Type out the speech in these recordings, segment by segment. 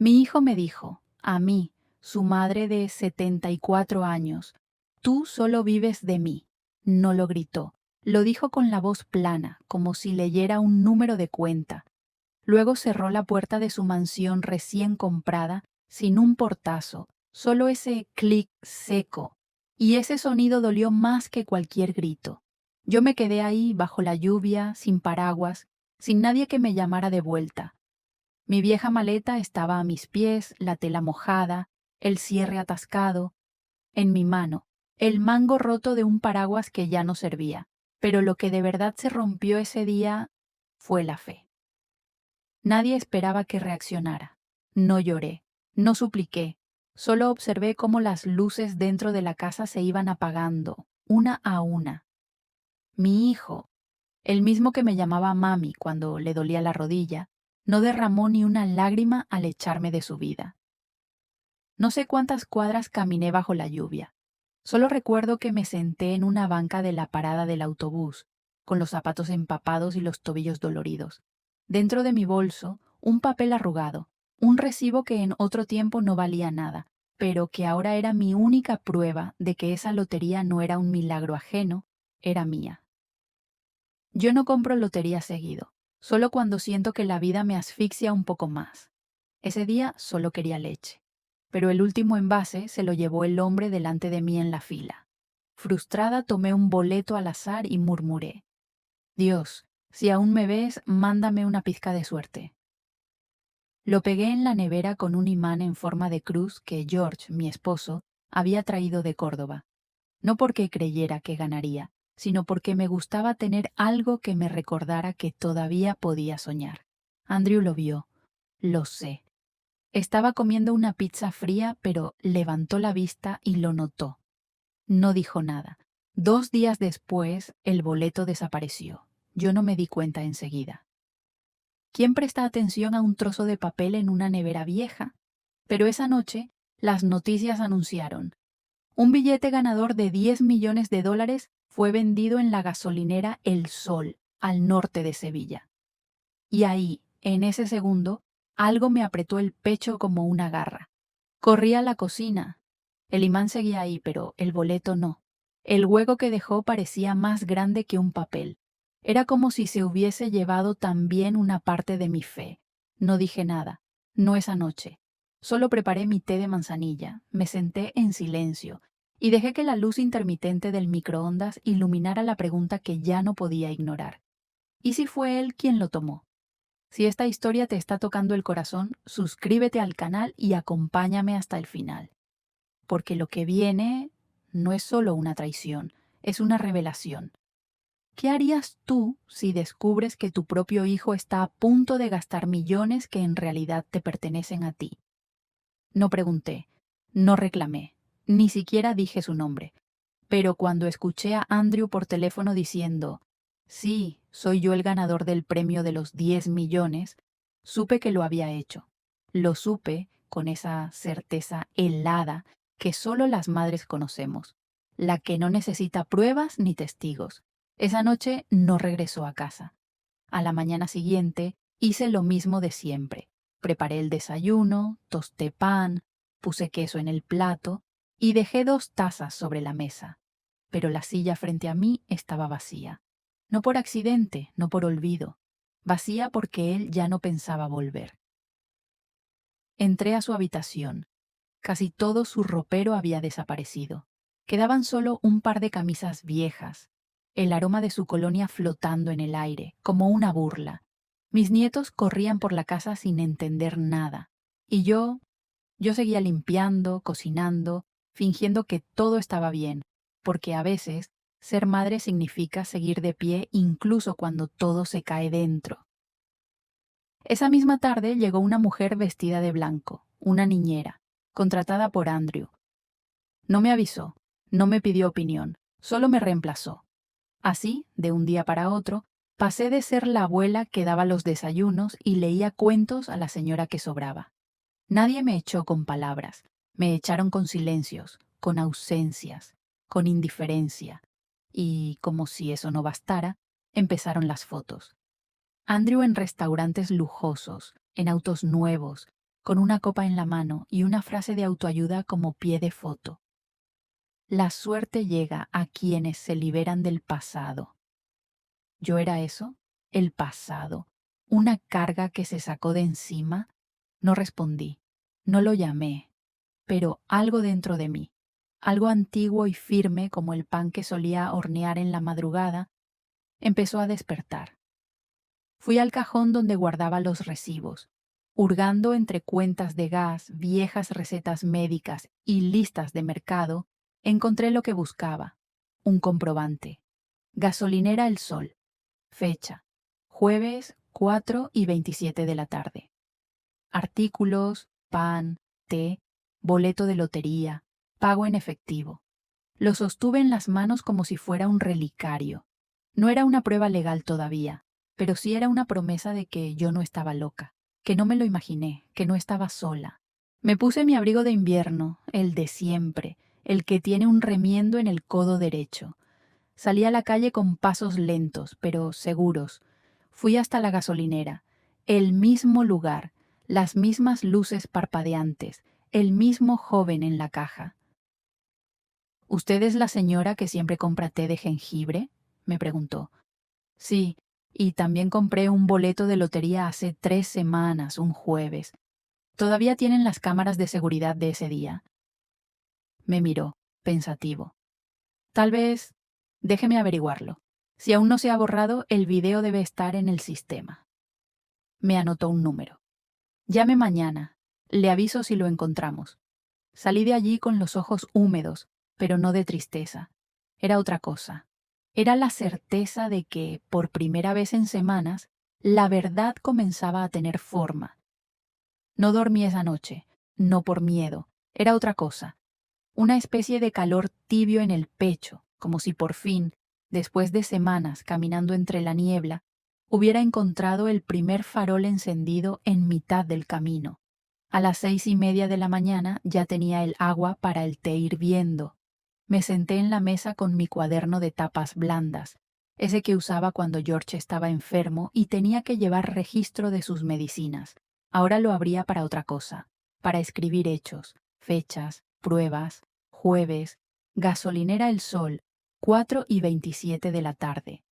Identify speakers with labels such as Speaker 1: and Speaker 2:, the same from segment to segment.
Speaker 1: Mi hijo me dijo, a mí, su madre de 74 años, tú solo vives de mí. No lo gritó, lo dijo con la voz plana, como si leyera un número de cuenta. Luego cerró la puerta de su mansión recién comprada, sin un portazo, solo ese clic seco. Y ese sonido dolió más que cualquier grito. Yo me quedé ahí, bajo la lluvia, sin paraguas, sin nadie que me llamara de vuelta. Mi vieja maleta estaba a mis pies, la tela mojada, el cierre atascado. En mi mano, el mango roto de un paraguas que ya no servía. Pero lo que de verdad se rompió ese día fue la fe. Nadie esperaba que reaccionara. No lloré, no supliqué, solo observé cómo las luces dentro de la casa se iban apagando, una a una. Mi hijo, el mismo que me llamaba mami cuando le dolía la rodilla, no derramó ni una lágrima al echarme de su vida. No sé cuántas cuadras caminé bajo la lluvia. Solo recuerdo que me senté en una banca de la parada del autobús, con los zapatos empapados y los tobillos doloridos. Dentro de mi bolso, un papel arrugado, un recibo que en otro tiempo no valía nada, pero que ahora era mi única prueba de que esa lotería no era un milagro ajeno, era mía. Yo no compro lotería seguido, solo cuando siento que la vida me asfixia un poco más. Ese día solo quería leche, pero el último envase se lo llevó el hombre delante de mí en la fila. Frustrada tomé un boleto al azar y murmuré: Dios, si aún me ves, mándame una pizca de suerte. Lo pegué en la nevera con un imán en forma de cruz que George, mi esposo, había traído de Córdoba. No porque creyera que ganaría, sino porque me gustaba tener algo que me recordara que todavía podía soñar. Andrew lo vio. Lo sé. Estaba comiendo una pizza fría, pero levantó la vista y lo notó. No dijo nada. 2 días después, el boleto desapareció. Yo no me di cuenta enseguida. ¿Quién presta atención a un trozo de papel en una nevera vieja? Pero esa noche, las noticias anunciaron: un billete ganador de 10 millones de dólares fue vendido en la gasolinera El Sol, al norte de Sevilla. Y ahí, en ese segundo, algo me apretó el pecho como una garra. Corrí a la cocina. El imán seguía ahí, pero el boleto no. El hueco que dejó parecía más grande que un papel. Era como si se hubiese llevado también una parte de mi fe. No dije nada, no esa noche. Solo preparé mi té de manzanilla, me senté en silencio y dejé que la luz intermitente del microondas iluminara la pregunta que ya no podía ignorar. ¿Y si fue él quien lo tomó? Si esta historia te está tocando el corazón, suscríbete al canal y acompáñame hasta el final. Porque lo que viene no es solo una traición, es una revelación. ¿Qué harías tú si descubres que tu propio hijo está a punto de gastar millones que en realidad te pertenecen a ti? No pregunté, no reclamé, ni siquiera dije su nombre. Pero cuando escuché a Andrew por teléfono diciendo: sí, soy yo el ganador del premio de los 10 millones, supe que lo había hecho. Lo supe con esa certeza helada que solo las madres conocemos, la que no necesita pruebas ni testigos. Esa noche no regresó a casa. A la mañana siguiente hice lo mismo de siempre. Preparé el desayuno, tosté pan, puse queso en el plato y dejé 2 tazas sobre la mesa. Pero la silla frente a mí estaba vacía. No por accidente, no por olvido. Vacía porque él ya no pensaba volver. Entré a su habitación. Casi todo su ropero había desaparecido. Quedaban solo un par de camisas viejas, el aroma de su colonia flotando en el aire, como una burla. Mis nietos corrían por la casa sin entender nada. Y yo seguía limpiando, cocinando, fingiendo que todo estaba bien, porque a veces ser madre significa seguir de pie incluso cuando todo se cae dentro. Esa misma tarde llegó una mujer vestida de blanco, una niñera, contratada por Andrew. No me avisó, no me pidió opinión, solo me reemplazó. Así, de un día para otro, pasé de ser la abuela que daba los desayunos y leía cuentos a la señora que sobraba. Nadie me echó con palabras, me echaron con silencios, con ausencias, con indiferencia. Y, como si eso no bastara, empezaron las fotos. Andrew en restaurantes lujosos, en autos nuevos, con una copa en la mano y una frase de autoayuda como pie de foto. La suerte llega a quienes se liberan del pasado. ¿Yo era eso? El pasado. ¿Una carga que se sacó de encima? No respondí. No lo llamé. Pero algo dentro de mí, algo antiguo y firme como el pan que solía hornear en la madrugada, empezó a despertar. Fui al cajón donde guardaba los recibos. Hurgando entre cuentas de gas, viejas recetas médicas y listas de mercado, encontré lo que buscaba: un comprobante. Gasolinera El Sol. Fecha: jueves 4:27 de la tarde. Artículos: pan, té, boleto de lotería, pago en efectivo. Lo sostuve en las manos como si fuera un relicario. No era una prueba legal todavía, pero sí era una promesa de que yo no estaba loca, que no me lo imaginé, que no estaba sola. Me puse mi abrigo de invierno, el de siempre, el que tiene un remiendo en el codo derecho. Salí a la calle con pasos lentos, pero seguros. Fui hasta la gasolinera. El mismo lugar, las mismas luces parpadeantes, el mismo joven en la caja. ¿Usted es la señora que siempre compra té de jengibre?, me preguntó. Sí, y también compré un boleto de lotería hace 3 semanas, un jueves. ¿Todavía tienen las cámaras de seguridad de ese día? Me miró, pensativo. Tal vez... Déjeme averiguarlo. Si aún no se ha borrado, el video debe estar en el sistema. Me anotó un número. Llame mañana. Le aviso si lo encontramos. Salí de allí con los ojos húmedos, pero no de tristeza. Era otra cosa. Era la certeza de que, por primera vez en semanas, la verdad comenzaba a tener forma. No dormí esa noche, no por miedo. Era otra cosa. Una especie de calor tibio en el pecho, como si por fin, después de semanas caminando entre la niebla, hubiera encontrado el primer farol encendido en mitad del camino. A las 6:30 de la mañana ya tenía el agua para el té hirviendo. Me senté en la mesa con mi cuaderno de tapas blandas, ese que usaba cuando George estaba enfermo y tenía que llevar registro de sus medicinas. Ahora lo abría para otra cosa, para escribir hechos, fechas, pruebas, jueves, gasolinera El Sol, 4:27 de la tarde.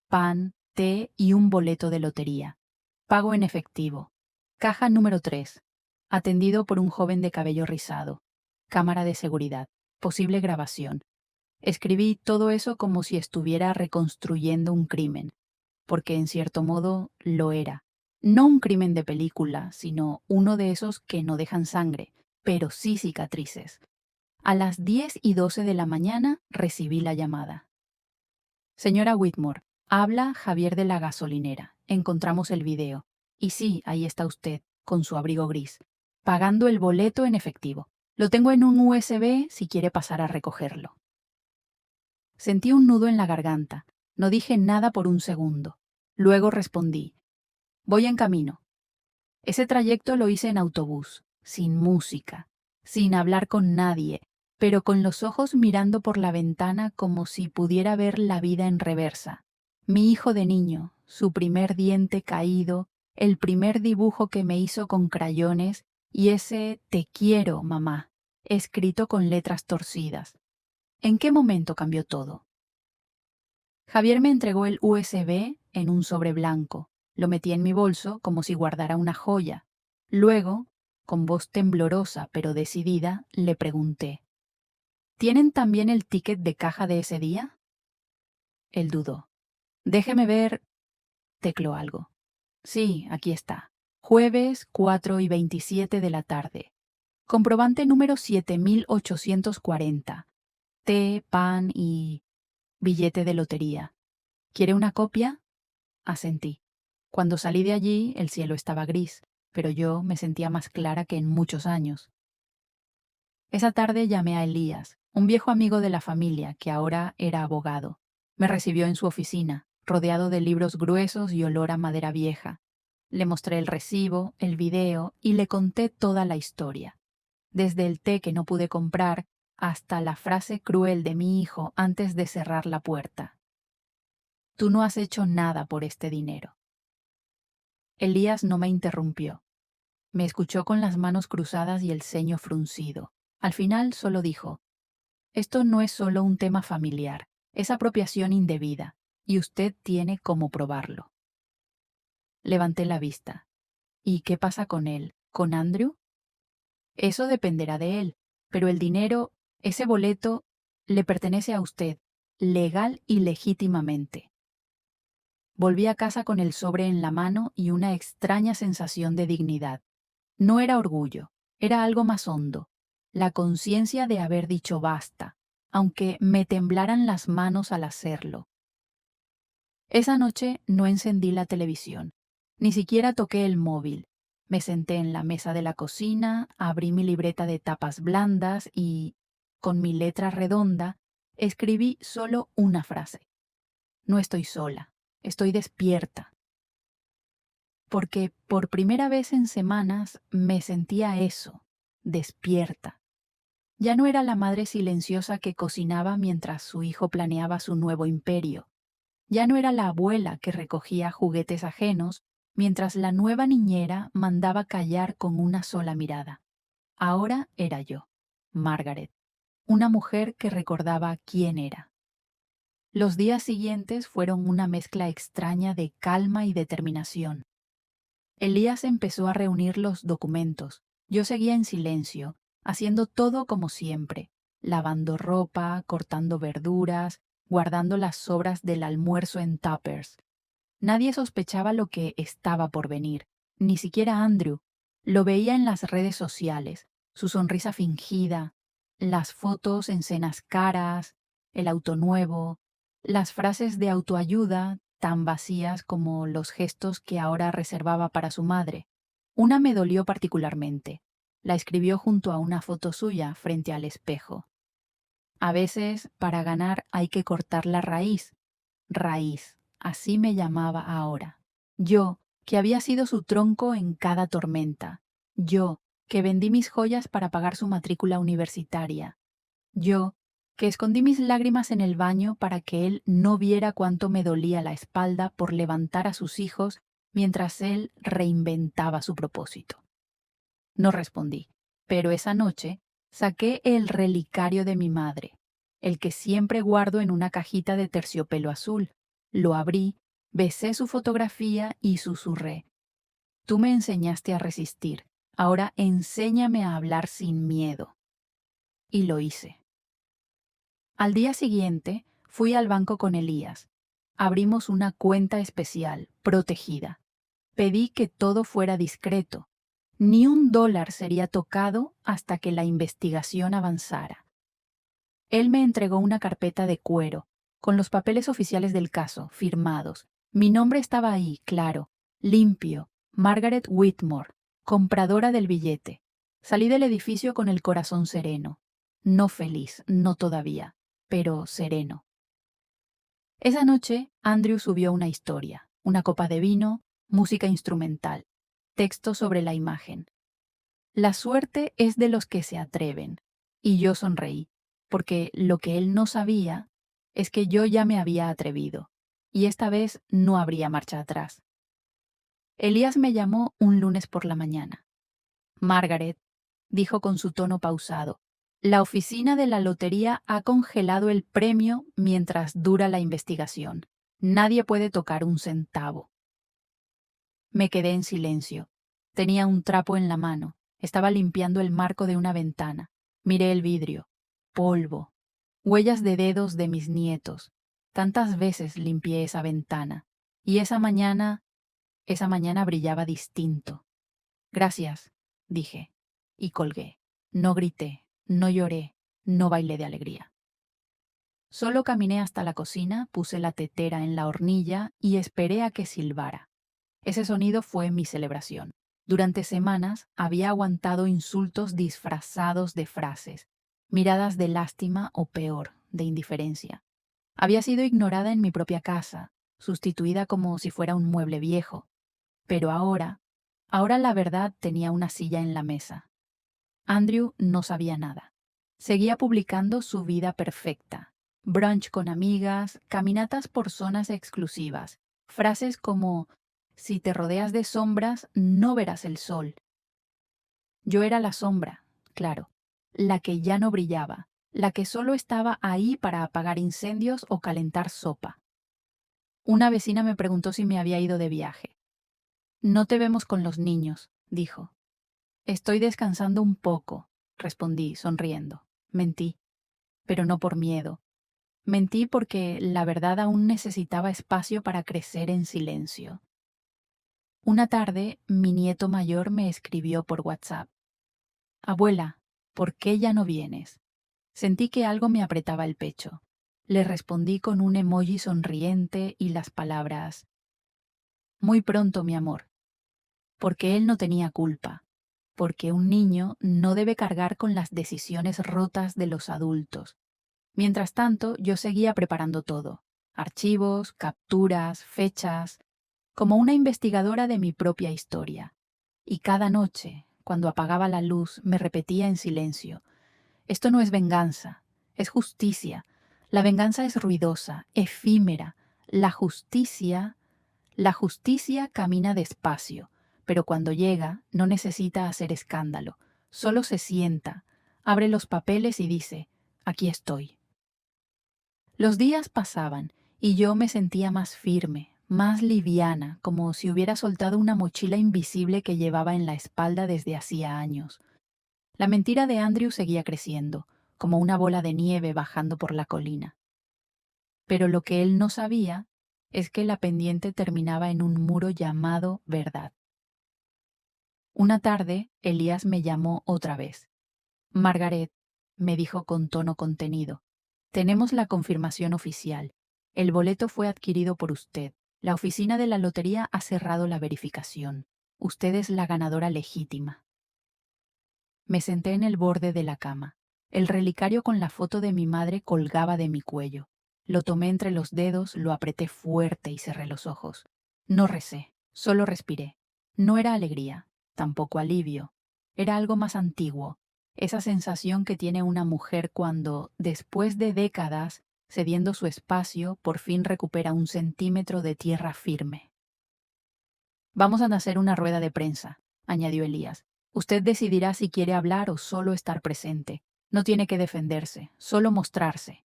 Speaker 1: Pan, té y un boleto de lotería. Pago en efectivo. Caja número 3. Atendido por un joven de cabello rizado. Cámara de seguridad. Posible grabación. Escribí todo eso como si estuviera reconstruyendo un crimen, porque en cierto modo lo era. No un crimen de película, sino uno de esos que no dejan sangre, pero sí cicatrices. A las 10:12 de la mañana recibí la llamada. Señora Whitmore, habla Javier de la gasolinera. Encontramos el video. Y sí, ahí está usted, con su abrigo gris, pagando el boleto en efectivo. Lo tengo en un USB si quiere pasar a recogerlo. Sentí un nudo en la garganta. No dije nada por un segundo. Luego respondí: voy en camino. Ese trayecto lo hice en autobús, sin música, sin hablar con nadie, pero con los ojos mirando por la ventana como si pudiera ver la vida en reversa. Mi hijo de niño, su primer diente caído, el primer dibujo que me hizo con crayones y ese "te quiero, mamá", escrito con letras torcidas. ¿En qué momento cambió todo? Javier me entregó el USB en un sobre blanco. Lo metí en mi bolso como si guardara una joya. Luego, con voz temblorosa pero decidida, le pregunté: ¿tienen también el ticket de caja de ese día? Él dudó. Déjeme ver. Tecló algo. Sí, aquí está. Jueves 4:27 de la tarde. Comprobante número 7840. Té, pan y... billete de lotería. ¿Quiere una copia? Asentí. Cuando salí de allí, el cielo estaba gris, pero yo me sentía más clara que en muchos años. Esa tarde llamé a Elías, un viejo amigo de la familia que ahora era abogado. Me recibió en su oficina, rodeado de libros gruesos y olor a madera vieja. Le mostré el recibo, el video y le conté toda la historia. Desde el té que no pude comprar hasta la frase cruel de mi hijo antes de cerrar la puerta. Tú no has hecho nada por este dinero. Elías no me interrumpió. Me escuchó con las manos cruzadas y el ceño fruncido. Al final solo dijo: esto no es solo un tema familiar, es apropiación indebida, y usted tiene cómo probarlo. Levanté la vista. ¿Y qué pasa con él? ¿Con Andrew? Eso dependerá de él, pero el dinero, ese boleto, le pertenece a usted, legal y legítimamente. Volví a casa con el sobre en la mano y una extraña sensación de dignidad. No era orgullo, era algo más hondo, la conciencia de haber dicho basta, aunque me temblaran las manos al hacerlo. Esa noche no encendí la televisión, ni siquiera toqué el móvil. Me senté en la mesa de la cocina, abrí mi libreta de tapas blandas y, con mi letra redonda, escribí solo una frase. No estoy sola, estoy despierta. Porque por primera vez en semanas me sentía eso, despierta. Ya no era la madre silenciosa que cocinaba mientras su hijo planeaba su nuevo imperio. Ya no era la abuela que recogía juguetes ajenos mientras la nueva niñera mandaba callar con una sola mirada. Ahora era yo, Margaret, una mujer que recordaba quién era. Los días siguientes fueron una mezcla extraña de calma y determinación. Elías empezó a reunir los documentos. Yo seguía en silencio, haciendo todo como siempre, lavando ropa, cortando verduras, guardando las sobras del almuerzo en tuppers. Nadie sospechaba lo que estaba por venir, ni siquiera Andrew. Lo veía en las redes sociales, su sonrisa fingida, las fotos en cenas caras, el auto nuevo, las frases de autoayuda tan vacías como los gestos que ahora reservaba para su madre. Una me dolió particularmente. La escribió junto a una foto suya frente al espejo. A veces, para ganar hay que cortar la raíz. Raíz, así me llamaba ahora. Yo, que había sido su tronco en cada tormenta. Yo, que vendí mis joyas para pagar su matrícula universitaria. Yo, que escondí mis lágrimas en el baño para que él no viera cuánto me dolía la espalda por levantar a sus hijos mientras él reinventaba su propósito. No respondí, pero esa noche saqué el relicario de mi madre, el que siempre guardo en una cajita de terciopelo azul. Lo abrí, besé su fotografía y susurré: tú me enseñaste a resistir, ahora enséñame a hablar sin miedo. Y lo hice. Al día siguiente, fui al banco con Elías. Abrimos una cuenta especial, protegida. Pedí que todo fuera discreto. Ni $1 sería tocado hasta que la investigación avanzara. Él me entregó una carpeta de cuero, con los papeles oficiales del caso, firmados. Mi nombre estaba ahí, claro, limpio, Margaret Whitmore, compradora del billete. Salí del edificio con el corazón sereno. No feliz, no todavía, pero sereno. Esa noche, Andrew subió una historia, una copa de vino, música instrumental, texto sobre la imagen. La suerte es de los que se atreven. Y yo sonreí, porque lo que él no sabía es que yo ya me había atrevido, y esta vez no habría marcha atrás. Elías me llamó un lunes por la mañana. Margaret, dijo con su tono pausado, la oficina de la lotería ha congelado el premio mientras dura la investigación. Nadie puede tocar un centavo. Me quedé en silencio. Tenía un trapo en la mano. Estaba limpiando el marco de una ventana. Miré el vidrio. Polvo. Huellas de dedos de mis nietos. Tantas veces limpié esa ventana. Y esa mañana brillaba distinto. Gracias, dije. Y colgué. No grité, no lloré, no bailé de alegría. Solo caminé hasta la cocina, puse la tetera en la hornilla y esperé a que silbara. Ese sonido fue mi celebración. Durante semanas había aguantado insultos disfrazados de frases, miradas de lástima o peor, de indiferencia. Había sido ignorada en mi propia casa, sustituida como si fuera un mueble viejo. Pero ahora la verdad tenía una silla en la mesa. Andrew no sabía nada. Seguía publicando su vida perfecta. Brunch con amigas, caminatas por zonas exclusivas, frases como: si te rodeas de sombras, no verás el sol. Yo era la sombra, claro, la que ya no brillaba, la que solo estaba ahí para apagar incendios o calentar sopa. Una vecina me preguntó si me había ido de viaje. No te vemos con los niños, dijo. Estoy descansando un poco, respondí, sonriendo. Mentí, pero no por miedo. Mentí porque la verdad aún necesitaba espacio para crecer en silencio. Una tarde, mi nieto mayor me escribió por WhatsApp. Abuela, ¿por qué ya no vienes? Sentí que algo me apretaba el pecho. Le respondí con un emoji sonriente y las palabras: muy pronto, mi amor. Porque él no tenía culpa. Porque un niño no debe cargar con las decisiones rotas de los adultos. Mientras tanto, yo seguía preparando todo: archivos, capturas, fechas, como una investigadora de mi propia historia. Y cada noche, cuando apagaba la luz, me repetía en silencio: esto no es venganza, es justicia. La venganza es ruidosa, efímera. La justicia camina despacio, pero cuando llega no necesita hacer escándalo. Solo se sienta, abre los papeles y dice: aquí estoy. Los días pasaban y yo me sentía más firme, más liviana, como si hubiera soltado una mochila invisible que llevaba en la espalda desde hacía años. La mentira de Andrew seguía creciendo, como una bola de nieve bajando por la colina. Pero lo que él no sabía es que la pendiente terminaba en un muro llamado verdad. Una tarde, Elías me llamó otra vez. Margaret, me dijo con tono contenido, tenemos la confirmación oficial. El boleto fue adquirido por usted. La oficina de la lotería ha cerrado la verificación. Usted es la ganadora legítima. Me senté en el borde de la cama. El relicario con la foto de mi madre colgaba de mi cuello. Lo tomé entre los dedos, lo apreté fuerte y cerré los ojos. No recé, solo respiré. No era alegría, tampoco alivio. Era algo más antiguo, esa sensación que tiene una mujer cuando, después de décadas, cediendo su espacio, por fin recupera un centímetro de tierra firme. Vamos a hacer una rueda de prensa, añadió Elías. Usted decidirá si quiere hablar o solo estar presente. No tiene que defenderse, solo mostrarse.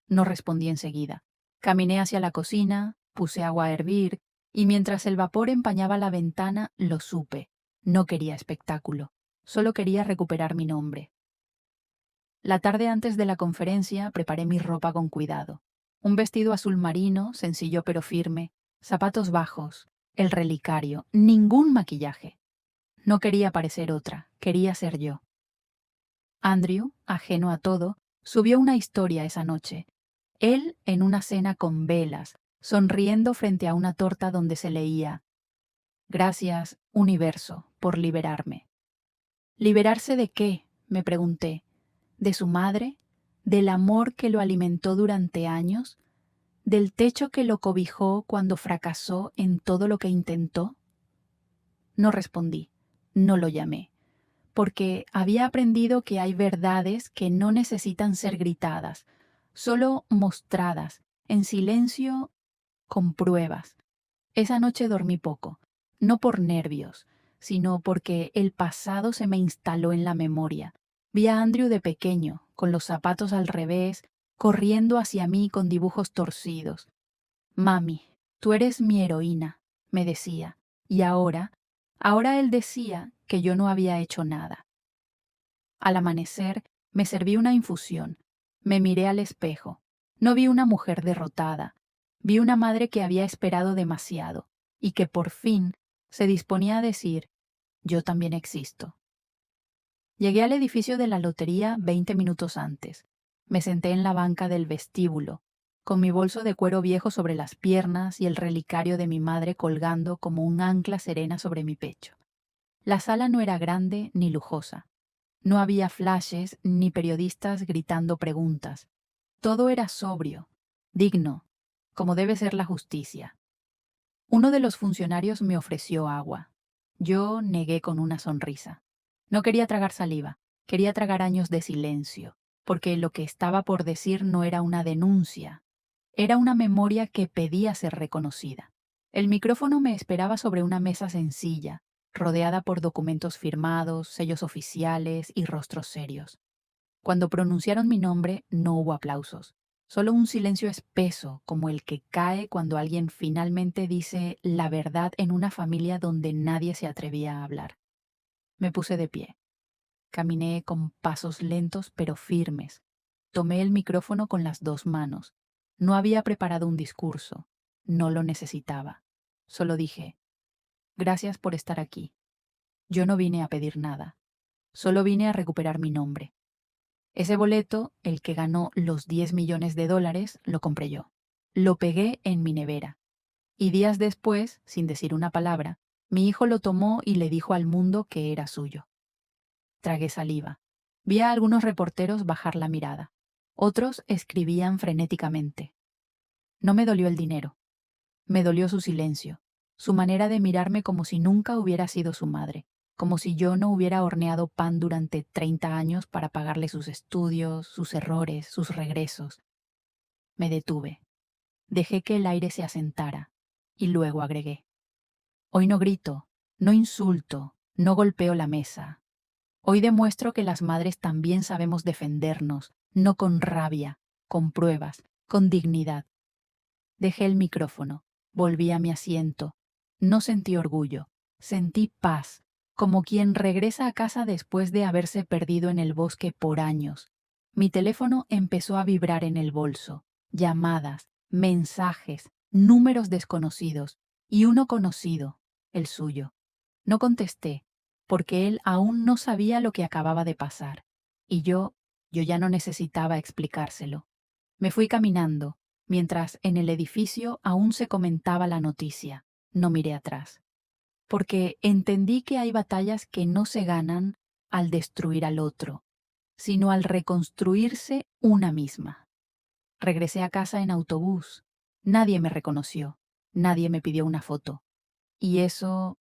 Speaker 1: No respondí enseguida. Caminé hacia la cocina, puse agua a hervir, y mientras el vapor empañaba la ventana, lo supe. No quería espectáculo, solo quería recuperar mi nombre. La tarde antes de la conferencia preparé mi ropa con cuidado. Un vestido azul marino, sencillo pero firme, zapatos bajos, el relicario, ningún maquillaje. No quería parecer otra, quería ser yo. Andrew, ajeno a todo, subió una historia esa noche. Él en una cena con velas, sonriendo frente a una torta donde se leía: gracias, universo, por liberarme. ¿Liberarse de qué?, me pregunté. ¿De su madre? ¿Del amor que lo alimentó durante años? ¿Del techo que lo cobijó cuando fracasó en todo lo que intentó? No respondí, no lo llamé, porque había aprendido que hay verdades que no necesitan ser gritadas, solo mostradas, en silencio, con pruebas. Esa noche dormí poco, no por nervios, sino porque el pasado se me instaló en la memoria. Vi a Andrew de pequeño, con los zapatos al revés, corriendo hacia mí con dibujos torcidos. Mami, tú eres mi heroína, me decía, y ahora él decía que yo no había hecho nada. Al amanecer, me serví una infusión. Me miré al espejo. No vi una mujer derrotada. Vi una madre que había esperado demasiado y que por fin se disponía a decir: yo también existo. Llegué al edificio de la lotería 20 minutos antes. Me senté en la banca del vestíbulo, con mi bolso de cuero viejo sobre las piernas y el relicario de mi madre colgando como un ancla serena sobre mi pecho. La sala no era grande ni lujosa. No había flashes ni periodistas gritando preguntas. Todo era sobrio, digno, como debe ser la justicia. Uno de los funcionarios me ofreció agua. Yo negué con una sonrisa. No quería tragar saliva, quería tragar años de silencio, porque lo que estaba por decir no era una denuncia, era una memoria que pedía ser reconocida. El micrófono me esperaba sobre una mesa sencilla, rodeada por documentos firmados, sellos oficiales y rostros serios. Cuando pronunciaron mi nombre no hubo aplausos, solo un silencio espeso como el que cae cuando alguien finalmente dice la verdad en una familia donde nadie se atrevía a hablar. Me puse de pie. Caminé con pasos lentos pero firmes. Tomé el micrófono con las dos manos. No había preparado un discurso. No lo necesitaba. Solo dije, gracias por estar aquí. Yo no vine a pedir nada. Solo vine a recuperar mi nombre. Ese boleto, el que ganó los 10 millones de dólares, lo compré yo. Lo pegué en mi nevera. Y días después, sin decir una palabra, mi hijo lo tomó y le dijo al mundo que era suyo. Tragué saliva. Vi a algunos reporteros bajar la mirada. Otros escribían frenéticamente. No me dolió el dinero. Me dolió su silencio, su manera de mirarme como si nunca hubiera sido su madre, como si yo no hubiera horneado pan durante 30 años para pagarle sus estudios, sus errores, sus regresos. Me detuve. Dejé que el aire se asentara y luego agregué. Hoy no grito, no insulto, no golpeo la mesa. Hoy demuestro que las madres también sabemos defendernos, no con rabia, con pruebas, con dignidad. Dejé el micrófono, volví a mi asiento. No sentí orgullo, sentí paz, como quien regresa a casa después de haberse perdido en el bosque por años. Mi teléfono empezó a vibrar en el bolso. Llamadas, mensajes, números desconocidos y uno conocido, el suyo. No contesté, porque él aún no sabía lo que acababa de pasar. Y yo ya no necesitaba explicárselo. Me fui caminando, mientras en el edificio aún se comentaba la noticia. No miré atrás. Porque entendí que hay batallas que no se ganan al destruir al otro, sino al reconstruirse una misma. Regresé a casa en autobús. Nadie me reconoció. Nadie me pidió una foto. Y eso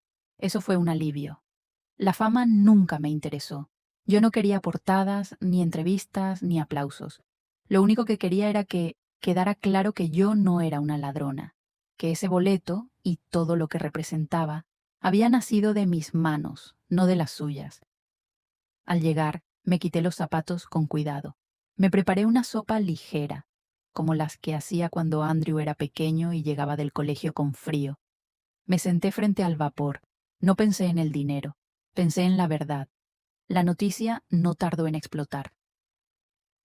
Speaker 1: fue un alivio. La fama nunca me interesó. Yo no quería portadas, ni entrevistas, ni aplausos. Lo único que quería era que quedara claro que yo no era una ladrona, que ese boleto y todo lo que representaba había nacido de mis manos, no de las suyas. Al llegar, me quité los zapatos con cuidado. Me preparé una sopa ligera, como las que hacía cuando Andrew era pequeño y llegaba del colegio con frío. Me senté frente al vapor. No pensé en el dinero, pensé en la verdad. La noticia no tardó en explotar.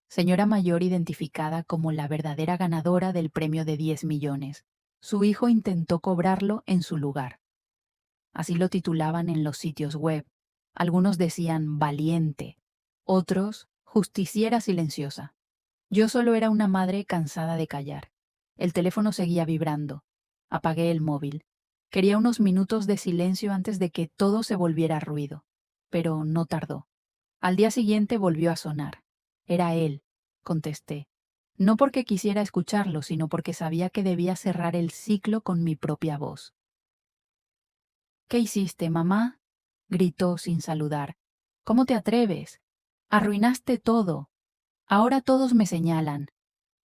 Speaker 1: Señora mayor identificada como la verdadera ganadora del premio de 10 millones. Su hijo intentó cobrarlo en su lugar. Así lo titulaban en los sitios web. Algunos decían valiente, otros justiciera silenciosa. Yo solo era una madre cansada de callar. El teléfono seguía vibrando. Apagué el móvil. Quería unos minutos de silencio antes de que todo se volviera ruido. Pero no tardó. Al día siguiente volvió a sonar. Era él, contesté. No porque quisiera escucharlo, sino porque sabía que debía cerrar el ciclo con mi propia voz. ¿Qué hiciste, mamá? Gritó sin saludar. ¿Cómo te atreves? Arruinaste todo. Ahora todos me señalan.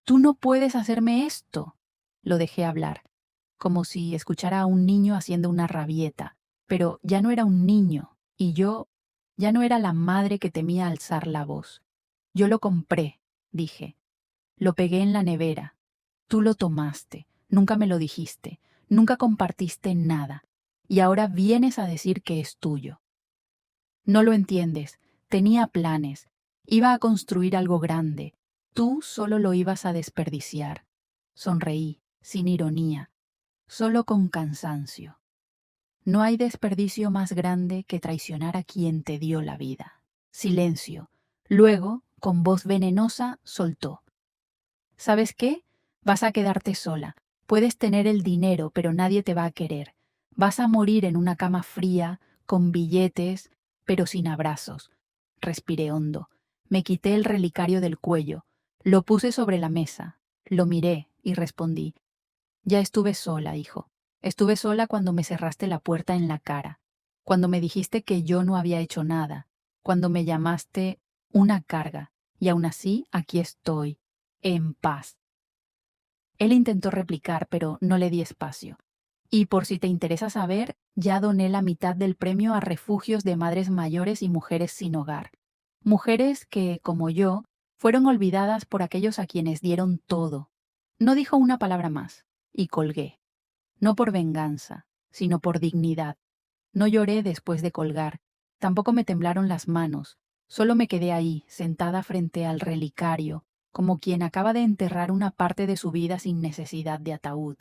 Speaker 1: Tú no puedes hacerme esto. Lo dejé hablar, como si escuchara a un niño haciendo una rabieta, pero ya no era un niño, y yo ya no era la madre que temía alzar la voz. Yo lo compré, dije. Lo pegué en la nevera. Tú lo tomaste, nunca me lo dijiste, nunca compartiste nada, y ahora vienes a decir que es tuyo. No lo entiendes, tenía planes, iba a construir algo grande, tú solo lo ibas a desperdiciar. Sonreí, sin ironía, solo con cansancio. No hay desperdicio más grande que traicionar a quien te dio la vida. Silencio. Luego, con voz venenosa, soltó. ¿Sabes qué? Vas a quedarte sola. Puedes tener el dinero, pero nadie te va a querer. Vas a morir en una cama fría, con billetes, pero sin abrazos. Respiré hondo. Me quité el relicario del cuello. Lo puse sobre la mesa. Lo miré y respondí. Ya estuve sola, hijo. Estuve sola cuando me cerraste la puerta en la cara, cuando me dijiste que yo no había hecho nada, cuando me llamaste una carga, y aún así aquí estoy, en paz. Él intentó replicar, pero no le di espacio. Y por si te interesa saber, Ya doné la mitad del premio a refugios de madres mayores y mujeres sin hogar. Mujeres que, como yo, fueron olvidadas por aquellos a quienes dieron todo. No dijo una palabra más, y colgué. No por venganza, sino por dignidad. No lloré después de colgar, tampoco me temblaron las manos, solo me quedé ahí, sentada frente al relicario, como quien acaba de enterrar una parte de su vida sin necesidad de ataúd,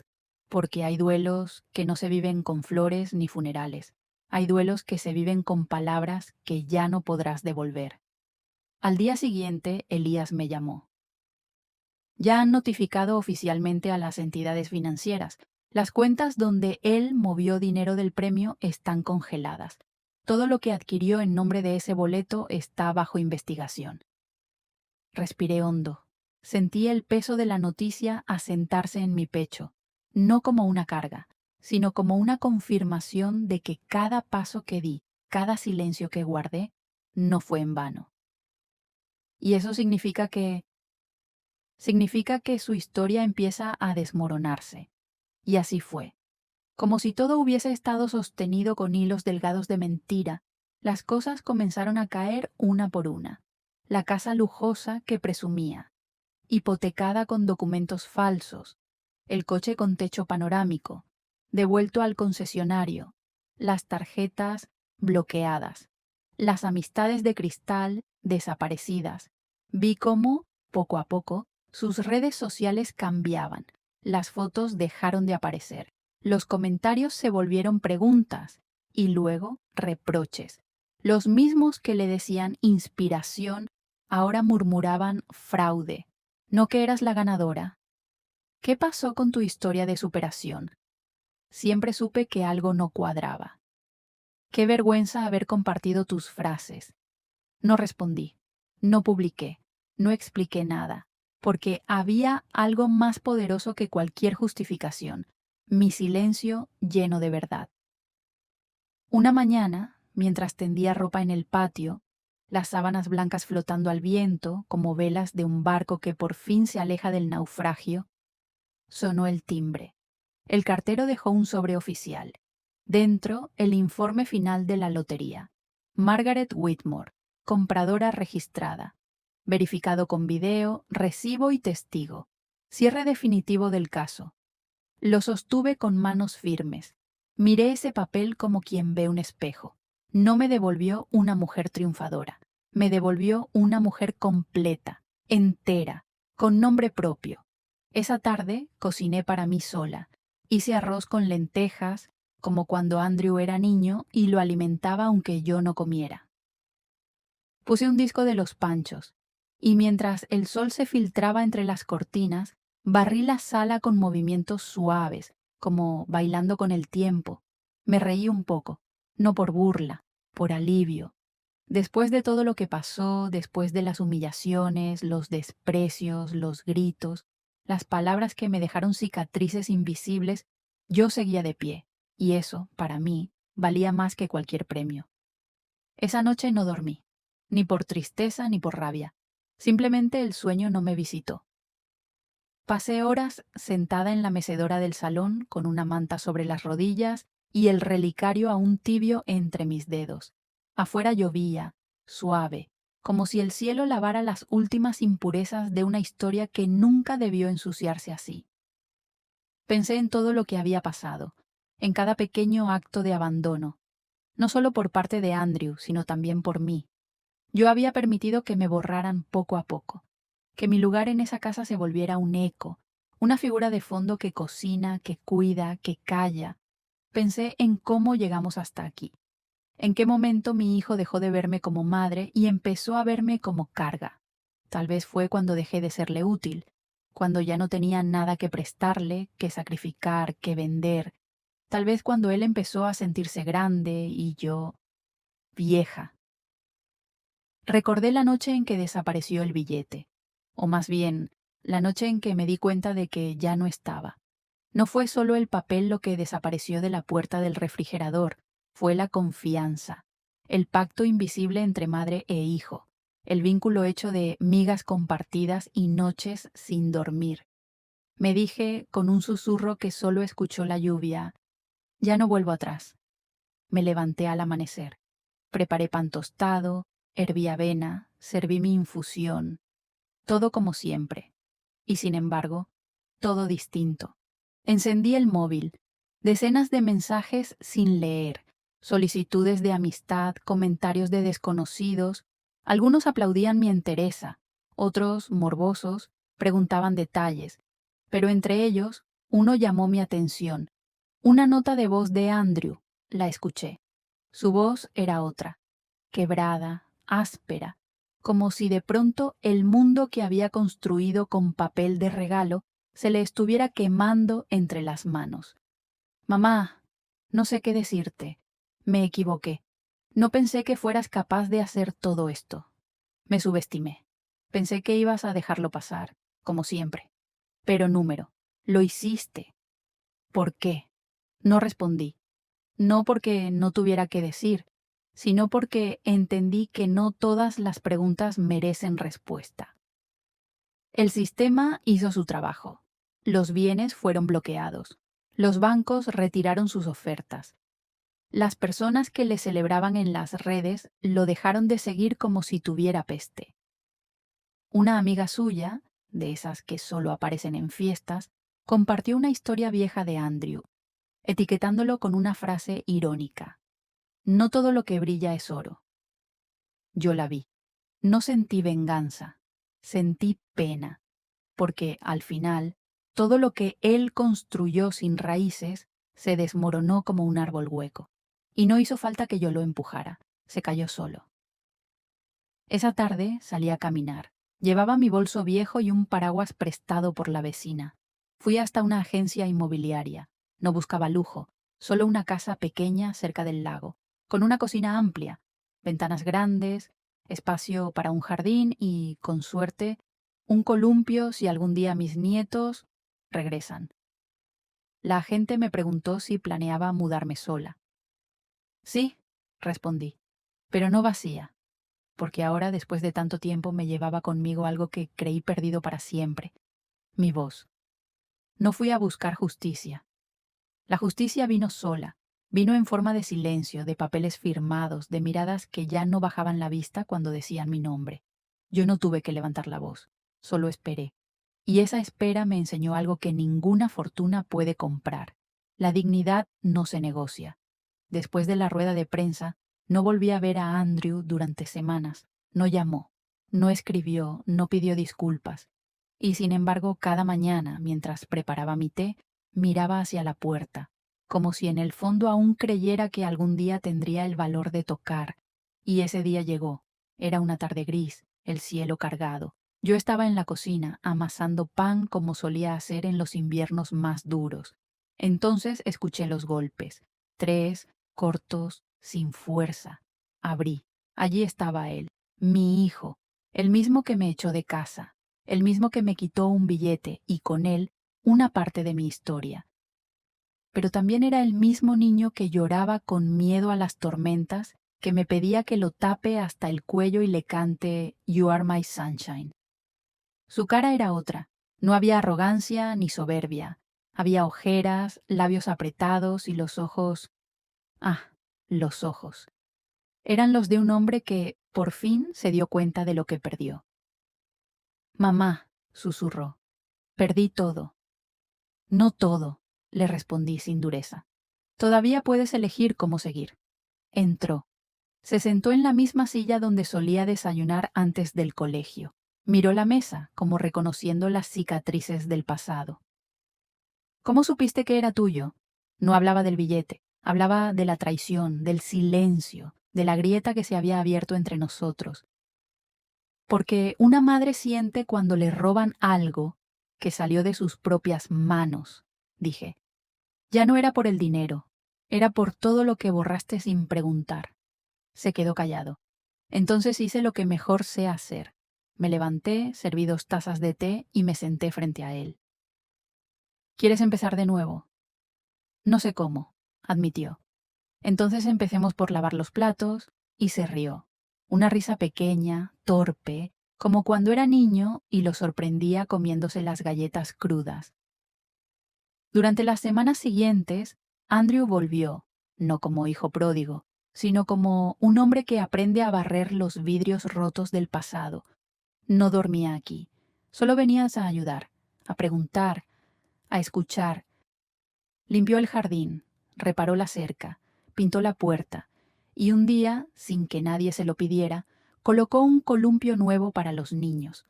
Speaker 1: porque hay duelos que no se viven con flores ni funerales, hay duelos que se viven con palabras que ya no podrás devolver. Al día siguiente, Elías me llamó. Ya han notificado oficialmente a las entidades financieras. Las cuentas donde él movió dinero del premio están congeladas. Todo lo que adquirió en nombre de ese boleto está bajo investigación. Respiré hondo. Sentí el peso de la noticia asentarse en mi pecho, no como una carga, sino como una confirmación de que cada paso que di, cada silencio que guardé, no fue en vano. Y eso significa que su historia empieza a desmoronarse. Y así fue. Como si todo hubiese estado sostenido con hilos delgados de mentira, las cosas comenzaron a caer una por una. La casa lujosa que presumía, hipotecada con documentos falsos, el coche con techo panorámico, devuelto al concesionario, las tarjetas bloqueadas, las amistades de cristal desaparecidas. Vi cómo, poco a poco, sus redes sociales cambiaban, las fotos dejaron de aparecer, los comentarios se volvieron preguntas y luego reproches. Los mismos que le decían inspiración ahora murmuraban fraude. ¿No que eras la ganadora? ¿Qué pasó con tu historia de superación? Siempre supe que algo no cuadraba. Qué vergüenza haber compartido tus frases. No respondí, no publiqué, no expliqué nada, porque había algo más poderoso que cualquier justificación, mi silencio lleno de verdad. Una mañana, mientras tendía ropa en el patio, las sábanas blancas flotando al viento como velas de un barco que por fin se aleja del naufragio, sonó el timbre. El cartero dejó un sobre oficial. Dentro, el informe final de la lotería. Margaret Whitmore, compradora registrada. Verificado con video, recibo y testigo. Cierre definitivo del caso. Lo sostuve con manos firmes. Miré ese papel como quien ve un espejo. No me devolvió una mujer triunfadora. Me devolvió una mujer completa, entera, con nombre propio. Esa tarde cociné para mí sola. Hice arroz con lentejas, como cuando Andrew era niño y lo alimentaba aunque yo no comiera. Puse un disco de Los Panchos, y mientras el sol se filtraba entre las cortinas, barrí la sala con movimientos suaves, como bailando con el tiempo. Me reí un poco, no por burla, por alivio. Después de todo lo que pasó, después de las humillaciones, los desprecios, los gritos, las palabras que me dejaron cicatrices invisibles, yo seguía de pie, y eso, para mí, valía más que cualquier premio. Esa noche no dormí, ni por tristeza ni por rabia. Simplemente el sueño no me visitó. Pasé horas sentada en la mecedora del salón con una manta sobre las rodillas y el relicario aún tibio entre mis dedos. Afuera llovía, suave, como si el cielo lavara las últimas impurezas de una historia que nunca debió ensuciarse así. Pensé en todo lo que había pasado, en cada pequeño acto de abandono, no solo por parte de Andrew, sino también por mí. Yo había permitido que me borraran poco a poco, que mi lugar en esa casa se volviera un eco, una figura de fondo que cocina, que cuida, que calla. Pensé en cómo llegamos hasta aquí, en qué momento mi hijo dejó de verme como madre y empezó a verme como carga. Tal vez fue cuando dejé de serle útil, cuando ya no tenía nada que prestarle, que sacrificar, que vender. Tal vez cuando él empezó a sentirse grande y yo, vieja. Recordé la noche en que desapareció el billete, o más bien, la noche en que me di cuenta de que ya no estaba. No fue solo el papel lo que desapareció de la puerta del refrigerador, fue la confianza, el pacto invisible entre madre e hijo, el vínculo hecho de migas compartidas y noches sin dormir. Me dije, con un susurro que solo escuchó la lluvia, ya no vuelvo atrás. Me levanté al amanecer. Preparé pan tostado, herví avena, serví mi infusión. Todo como siempre. Y sin embargo, todo distinto. Encendí el móvil. Decenas de mensajes sin leer. Solicitudes de amistad, comentarios de desconocidos. Algunos aplaudían mi entereza. Otros, morbosos, preguntaban detalles. Pero entre ellos, uno llamó mi atención. Una nota de voz de Andrew. La escuché. Su voz era otra, quebrada, áspera, como si de pronto el mundo que había construido con papel de regalo se le estuviera quemando entre las manos. Mamá, no sé qué decirte. Me equivoqué. No pensé que fueras capaz de hacer todo esto. Me subestimé. Pensé que ibas a dejarlo pasar, como siempre. Pero número, lo hiciste. ¿Por qué? No respondí. No porque no tuviera que decir, sino porque entendí que no todas las preguntas merecen respuesta. El sistema hizo su trabajo. Los bienes fueron bloqueados. Los bancos retiraron sus ofertas. Las personas que le celebraban en las redes lo dejaron de seguir como si tuviera peste. Una amiga suya, de esas que solo aparecen en fiestas, compartió una historia vieja de Andrew, etiquetándolo con una frase irónica. No todo lo que brilla es oro. Yo la vi. No sentí venganza, sentí pena, porque al final, todo lo que él construyó sin raíces se desmoronó como un árbol hueco. Y no hizo falta que yo lo empujara, se cayó solo. Esa tarde salí a caminar. Llevaba mi bolso viejo y un paraguas prestado por la vecina. Fui hasta una agencia inmobiliaria. No buscaba lujo, solo una casa pequeña cerca del lago, con una cocina amplia, ventanas grandes, espacio para un jardín y, con suerte, un columpio si algún día mis nietos regresan. La agente me preguntó si planeaba mudarme sola. Sí, respondí, pero no vacía, porque ahora, después de tanto tiempo, me llevaba conmigo algo que creí perdido para siempre, mi voz. No fui a buscar justicia. La justicia vino sola, vino en forma de silencio, de papeles firmados, de miradas que ya no bajaban la vista cuando decían mi nombre. Yo no tuve que levantar la voz, solo esperé. Y esa espera me enseñó algo que ninguna fortuna puede comprar. La dignidad no se negocia. Después de la rueda de prensa, no volví a ver a Andrew durante semanas. No llamó, no escribió, no pidió disculpas. Y sin embargo, cada mañana, mientras preparaba mi té, miraba hacia la puerta, como si en el fondo aún creyera que algún día tendría el valor de tocar. Y ese día llegó. Era una tarde gris, el cielo cargado. Yo estaba en la cocina, amasando pan como solía hacer en los inviernos más duros. Entonces escuché los golpes. 3, cortos, sin fuerza. Abrí. Allí estaba él, mi hijo, el mismo que me echó de casa, el mismo que me quitó un billete y con él una parte de mi historia. Pero también era el mismo niño que lloraba con miedo a las tormentas, que me pedía que lo tape hasta el cuello y le cante You are my sunshine. Su cara era otra. No había arrogancia ni soberbia. Había ojeras, labios apretados y los ojos... Ah, los ojos. Eran los de un hombre que, por fin, se dio cuenta de lo que perdió. Mamá, susurró, perdí todo. No todo, le respondí sin dureza. Todavía puedes elegir cómo seguir. Entró. Se sentó en la misma silla donde solía desayunar antes del colegio. Miró la mesa, como reconociendo las cicatrices del pasado. ¿Cómo supiste que era tuyo? No hablaba del billete, hablaba de la traición, del silencio, de la grieta que se había abierto entre nosotros. Porque una madre siente cuando le roban algo que salió de sus propias manos, dije. Ya no era por el dinero, era por todo lo que borraste sin preguntar. Se quedó callado. Entonces hice lo que mejor sé hacer. Me levanté, serví 2 tazas de té y me senté frente a él. ¿Quieres empezar de nuevo? No sé cómo, admitió. Entonces empecemos por lavar los platos, y se rió. Una risa pequeña, torpe, como cuando era niño y lo sorprendía comiéndose las galletas crudas. Durante las semanas siguientes, Andrew volvió, no como hijo pródigo, sino como un hombre que aprende a barrer los vidrios rotos del pasado. No dormía aquí. Solo venías a ayudar, a preguntar, a escuchar. Limpió el jardín, reparó la cerca, pintó la puerta, y un día, sin que nadie se lo pidiera, colocó un columpio nuevo para los niños.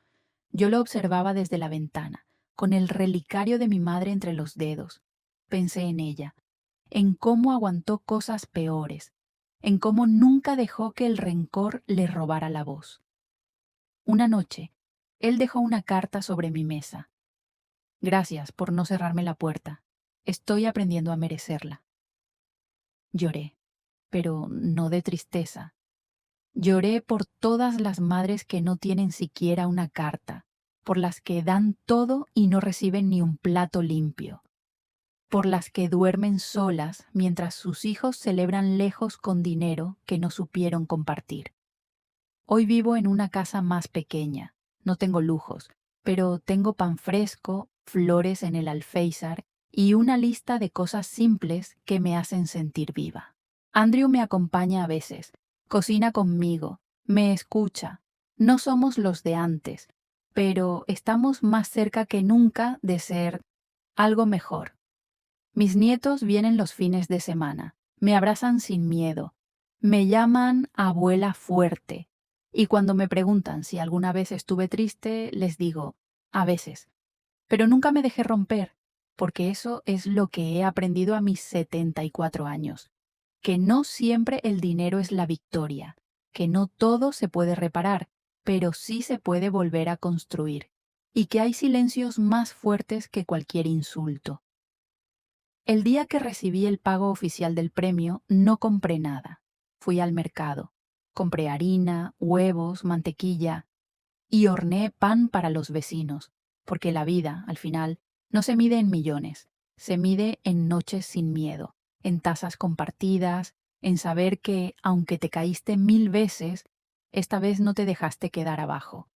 Speaker 1: Yo lo observaba desde la ventana, con el relicario de mi madre entre los dedos. Pensé en ella, en cómo aguantó cosas peores, en cómo nunca dejó que el rencor le robara la voz. Una noche, él dejó una carta sobre mi mesa. Gracias por no cerrarme la puerta. Estoy aprendiendo a merecerla. Lloré, pero no de tristeza. Lloré por todas las madres que no tienen siquiera una carta, por las que dan todo y no reciben ni un plato limpio, por las que duermen solas mientras sus hijos celebran lejos con dinero que no supieron compartir. Hoy vivo en una casa más pequeña, no tengo lujos, pero tengo pan fresco, flores en el alféizar y una lista de cosas simples que me hacen sentir viva. Andrew me acompaña a veces, cocina conmigo, me escucha. No somos los de antes, pero estamos más cerca que nunca de ser algo mejor. Mis nietos vienen los fines de semana, me abrazan sin miedo, me llaman abuela fuerte, y cuando me preguntan si alguna vez estuve triste, les digo, a veces, pero nunca me dejé romper, porque eso es lo que he aprendido a mis 74 años, que no siempre el dinero es la victoria, que no todo se puede reparar, pero sí se puede volver a construir, y que hay silencios más fuertes que cualquier insulto. El día que recibí el pago oficial del premio, no compré nada. Fui al mercado. Compré harina, huevos, mantequilla y horneé pan para los vecinos, porque la vida, al final, no se mide en millones, se mide en noches sin miedo, en tazas compartidas, en saber que, aunque te caíste 1000 veces, esta vez no te dejaste quedar abajo.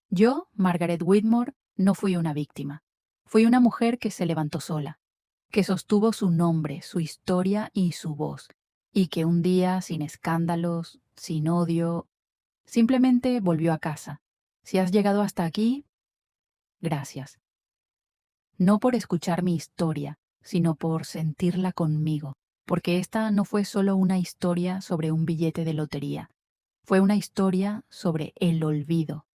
Speaker 1: Yo, Margaret Whitmore, no fui una víctima. Fui una mujer que se levantó sola, que sostuvo su nombre, su historia y su voz, y que un día, sin escándalos, sin odio, simplemente volvió a casa. Si has llegado hasta aquí, gracias. No por escuchar mi historia, sino por sentirla conmigo, porque esta no fue solo una historia sobre un billete de lotería, fue una historia sobre el olvido,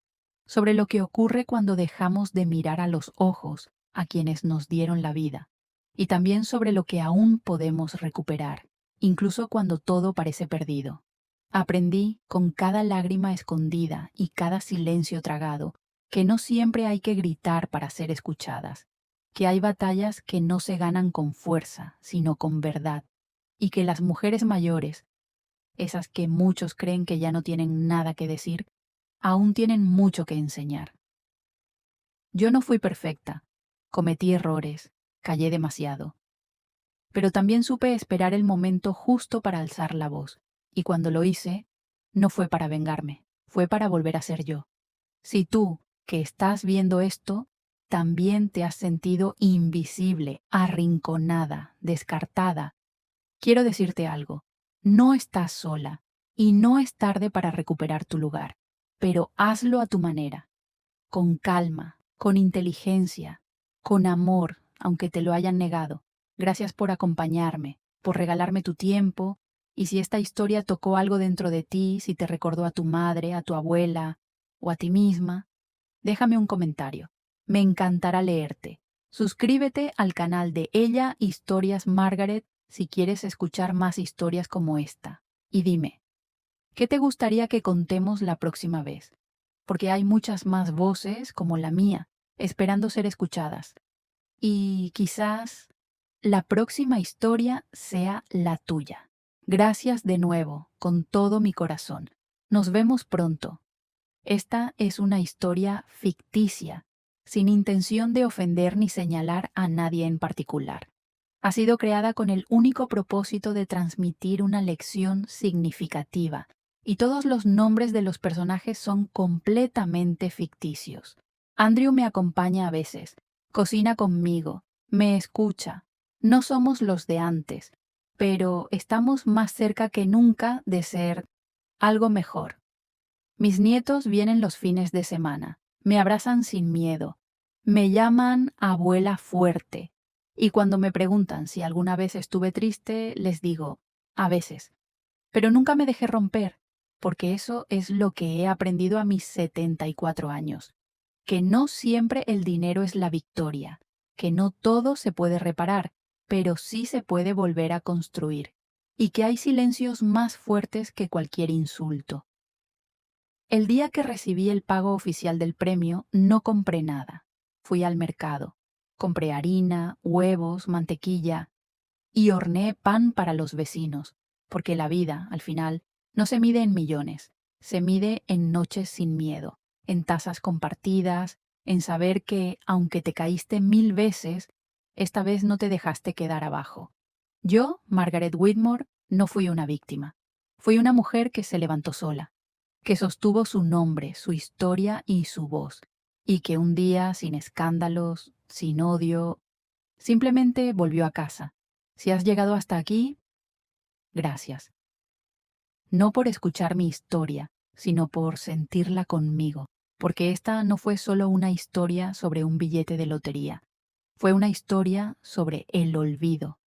Speaker 1: sobre lo que ocurre cuando dejamos de mirar a los ojos a quienes nos dieron la vida, y también sobre lo que aún podemos recuperar, incluso cuando todo parece perdido. Aprendí con cada lágrima escondida y cada silencio tragado que no siempre hay que gritar para ser escuchadas, que hay batallas que no se ganan con fuerza, sino con verdad, y que las mujeres mayores, esas que muchos creen que ya no tienen nada que decir, aún tienen mucho que enseñar. Yo no fui perfecta, cometí errores, callé demasiado, pero también supe esperar el momento justo para alzar la voz, y cuando lo hice, no fue para vengarme, fue para volver a ser yo. Si tú, que estás viendo esto, también te has sentido invisible, arrinconada, descartada, quiero decirte algo, no estás sola, y no es tarde para recuperar tu lugar, pero hazlo a tu manera, con calma, con inteligencia, con amor, aunque te lo hayan negado. Gracias por acompañarme, por regalarme tu tiempo, y si esta historia tocó algo dentro de ti, si te recordó a tu madre, a tu abuela o a ti misma, déjame un comentario. Me encantará leerte. Suscríbete al canal de Ella Historias Margaret si quieres escuchar más historias como esta. Y dime, ¿qué te gustaría que contemos la próxima vez? Porque hay muchas más voces como la mía, esperando ser escuchadas. Y quizás la próxima historia sea la tuya. Gracias de nuevo, con todo mi corazón. Nos vemos pronto. Esta es una historia ficticia, sin intención de ofender ni señalar a nadie en particular. Ha sido creada con el único propósito de transmitir una lección significativa, y todos los nombres de los personajes son completamente ficticios. Andrew me acompaña a veces, cocina conmigo, me escucha. No somos los de antes, pero estamos más cerca que nunca de ser algo mejor. Mis nietos vienen los fines de semana, me abrazan sin miedo, me llaman abuela fuerte, y cuando me preguntan si alguna vez estuve triste, les digo, a veces, pero nunca me dejé romper, porque eso es lo que he aprendido a mis 74 años, que no siempre el dinero es la victoria, que no todo se puede reparar, pero sí se puede volver a construir, y que hay silencios más fuertes que cualquier insulto. El día que recibí el pago oficial del premio, no compré nada. Fui al mercado. Compré harina, huevos, mantequilla y horneé pan para los vecinos, porque la vida, al final, no se mide en millones, se mide en noches sin miedo, en tazas compartidas, en saber que, aunque te caíste 1000 veces, esta vez no te dejaste quedar abajo. Yo, Margaret Whitmore, no fui una víctima. Fui una mujer que se levantó sola, que sostuvo su nombre, su historia y su voz, y que un día, sin escándalos, sin odio, simplemente volvió a casa. Si has llegado hasta aquí, gracias. No por escuchar mi historia, sino por sentirla conmigo, porque esta no fue solo una historia sobre un billete de lotería, fue una historia sobre el olvido,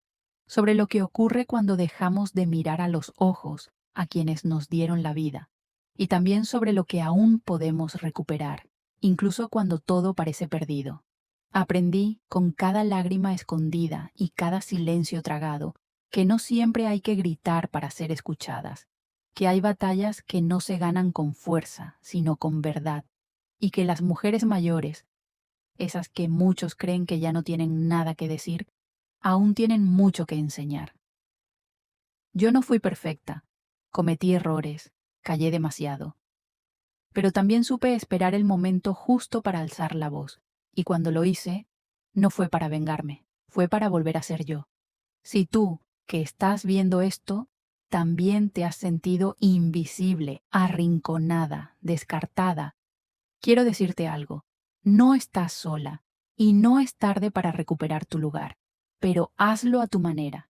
Speaker 1: sobre lo que ocurre cuando dejamos de mirar a los ojos a quienes nos dieron la vida, y también sobre lo que aún podemos recuperar, incluso cuando todo parece perdido. Aprendí con cada lágrima escondida y cada silencio tragado que no siempre hay que gritar para ser escuchadas, que hay batallas que no se ganan con fuerza, sino con verdad, y que las mujeres mayores, esas que muchos creen que ya no tienen nada que decir, aún tienen mucho que enseñar. Yo no fui perfecta, cometí errores, callé demasiado, pero también supe esperar el momento justo para alzar la voz, y cuando lo hice, no fue para vengarme, fue para volver a ser yo. Si tú, que estás viendo esto, también te has sentido invisible, arrinconada, descartada, quiero decirte algo, no estás sola y no es tarde para recuperar tu lugar, pero hazlo a tu manera,